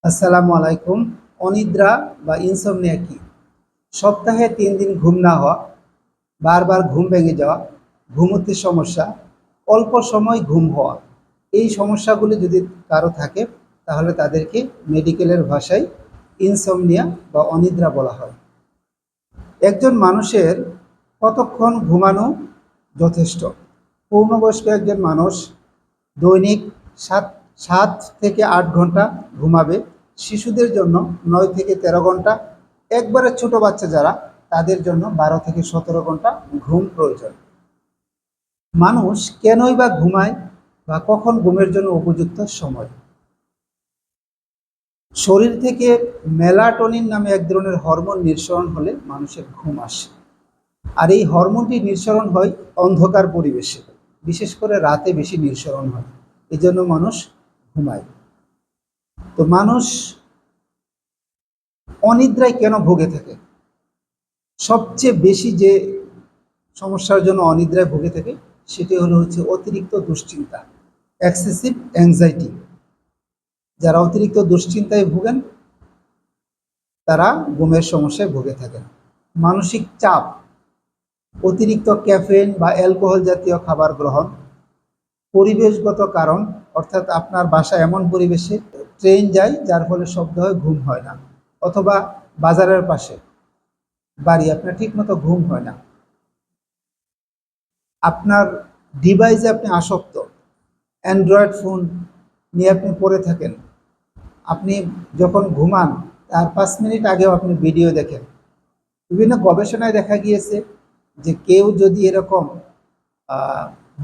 আসসালামু আলাইকুম। অনিদ্রা বা ইনসমনিয়া কি? সপ্তাহে 3 দিন ঘুম না হওয়া, বারবার ঘুম ভেঙে যাওয়া, ঘুমোতে সমস্যা, অল্প সময় ঘুম হওয়া, এই সমস্যাগুলি যদি কারো থাকে তাহলে তাদেরকে মেডিকেলের ভাষায় ইনসমনিয়া বা অনিদ্রা বলা হয়। একজন মানুষের কতক্ষণ ঘুমানো যথেষ্ট? পূর্ণবয়স্ক একজন মানুষ দৈনিক সাত সাত থেকে 8 ঘন্টা ঘুমাবে। শিশুদের জন্য 9 থেকে 13 ঘন্টা, একবারে ছোট বাচ্চা যারা তাদের জন্য 12 থেকে 17 ঘন্টা ঘুম প্রয়োজন। মানুষ কেনই বা ঘুমায় বা কখন ঘুমের জন্য উপযুক্ত সময়? শরীর থেকে মেলাটোনিন নামে এক ধরনের হরমোন নিঃসরণ হলে মানুষের ঘুম আসে। আর এই হরমোনটি নিঃসরণ হয় অন্ধকার পরিবেশে, বিশেষ করে রাতে বেশি নিঃসরণ হয়, এই জন্য মানুষ ঘুমায়। তো মানুষ অনিদ্রায় কেন ভুগে থাকে? সবচেয়ে বেশি যে সমস্যার জন্য অনিদ্রায় ভুগে থাকে সেটি হচ্ছে অতিরিক্ত দুশ্চিন্তা, এক্সেসিভ অ্যাংজাইটি। যারা অতিরিক্ত দুশ্চিন্তায় ভুগেন তারা ঘুমের সমস্যায় ভুগে থাকেন। মানসিক চাপ, অতিরিক্ত ক্যাফেইন বা অ্যালকোহল জাতীয় খাবার গ্রহণ, পরিবেশগত কারণ, অর্থাৎ আপনার বাসা এমন পরিবেশে ট্রেন যায় যার ফলে শব্দ হয়, ঘুম হয় না, অথবা বাজারের পাশে বাড়ি, আপনার ঠিকমতো ঘুম হয় না, আপনার ডিভাইসে আপনি আসক্ত, অ্যান্ড্রয়েড ফোন নিয়ে আপনি পড়ে থাকেন, আপনি যখন ঘুমান তার 5 মিনিট আগেও আপনি ভিডিও দেখেন। বিভিন্ন গবেষণায় দেখা গিয়েছে যে কেউ যদি এরকম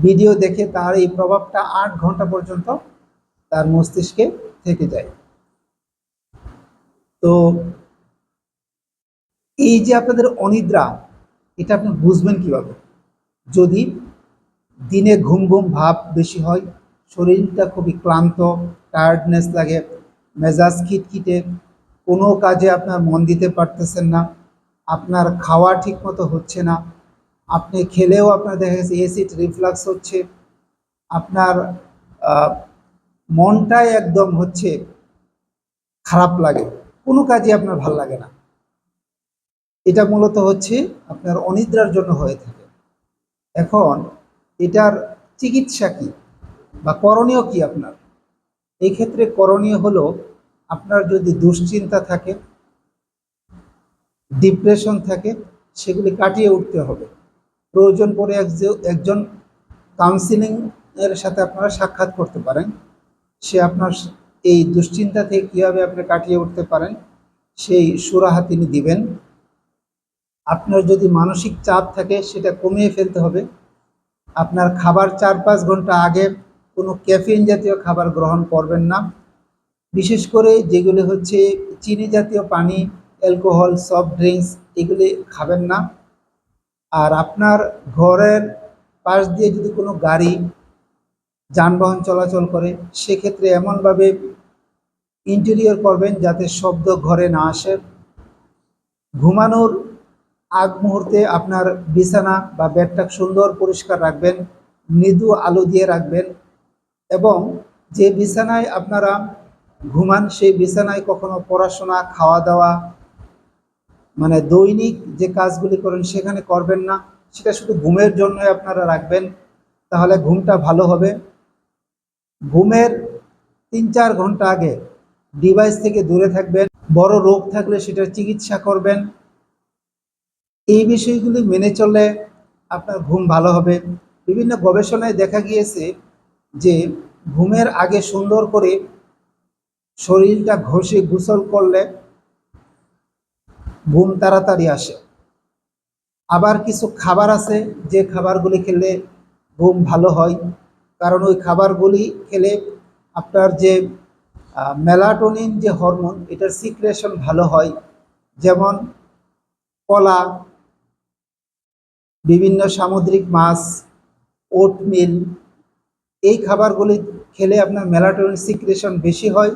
ভিডিও দেখে তার এই প্রভাবটা 8 ঘন্টা পর্যন্ত তার মস্তিষ্কে থেকে যায়। তো এই যে আপনাদের অনিদ্রা, এটা আপনি বুঝবেন কিভাবে? যদি দিনে ঘুম ঘুম ভাব বেশি হয়, শরীরটা খুবই ক্লান্ত, টায়ার্ডনেস লাগে, মেজাজ খিটখিটে, কোনো কাজে আপনার মন দিতে পারতেছেন না, আপনার খাওয়া ঠিকমতো হচ্ছে না, আপনি খেলেও আপনার দেখা গেছে অ্যাসিড রিফ্লাক্স হচ্ছে, আপনার মনটাই একদম হচ্ছে খারাপ লাগে, কোনো কাজই আপনার ভাল লাগে না, এটা মূলত হচ্ছে আপনার অনিদ্রার জন্য হয়ে থাকে। এখন এটার চিকিৎসা কি বা করণীয় কি আপনার? এই ক্ষেত্রে করণীয় হলো, আপনার যদি দুশ্চিন্তা থাকে, ডিপ্রেশন থাকে, সেগুলি কাটিয়ে উঠতে হবে। প্রয়োজন পড়ে একজন কাউন্সিলিং এর সাথে আপনারা সাক্ষাৎ করতে পারেন। সে আপনার এই দুশ্চিন্তা থেকে কীভাবে আপনি কাটিয়ে উঠতে পারেন সেই সুরাহা তিনি দিবেন। আপনার যদি মানসিক চাপ থাকে সেটা কমিয়ে ফেলতে হবে। আপনার খাবার 4-5 ঘন্টা আগে কোনো ক্যাফিন জাতীয় খাবার গ্রহণ করবেন না, বিশেষ করে যেগুলি হচ্ছে চিনি জাতীয় পানি, অ্যালকোহল, সফট ড্রিঙ্কস, এগুলি খাবেন না। আর আপনার ঘরের পাশ দিয়ে যদি কোনো গাড়ি যানবাহন চলাচল করে সেক্ষেত্রে এমনভাবে ইন্টেরিয়র করবেন যাতে শব্দ ঘরে না আসে। ঘুমানোর আগ মুহূর্তে আপনার বিছানা বা বেডটা সুন্দর পরিষ্কার রাখবেন, মৃদু আলো দিয়ে রাখবেন, এবং যে বিছানায় আপনারা ঘুমান সেই বিছানায় কখনো পড়াশোনা, খাওয়া দাওয়া, মানে দৈনিক যে কাজগুলি করেন সেখানে করবেন না, সেটা শুধু ঘুমের জন্যই আপনারা রাখবেন, তাহলে ঘুমটা ভালো হবে। ঘুমের 3-4 ঘন্টা আগে ডিভাইস থেকে দূরে থাকবেন, বড় রোগ থাকলে সেটার চিকিৎসা করবেন। এই বিষয়গুলি মেনে চললে আপনার ঘুম ভালো হবে। বিভিন্ন গবেষণায় দেখা গিয়েছে যে ঘুমের আগে সুন্দর করে শরীরটা ঘষে গোসল করলে ঘুম তাড়াতাড়ি আসে। আবার কিছু খাবার আছে যে খাবারগুলি খেলে ঘুম ভালো হয়, কারণ ওই খাবারগুলি খেলে আপনার যে মেলাটোনিন যে হরমোন, এটার সিক্রেশন ভালো হয়। যেমন কলা, বিভিন্ন সামুদ্রিক মাছ, ওটমিল, এই খাবারগুলি খেলে আপনার মেলাটোনিন সিক্রেশন বেশি হয়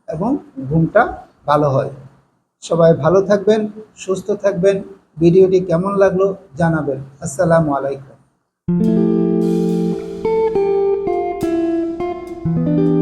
এবং ঘুমটা ভালো হয়। সবাই ভালো থাকবেন, সুস্থ থাকবেন। ভিডিওটি কেমন লাগলো জানাবেন। আসসালামু আলাইকুম। ধন্যবাদ।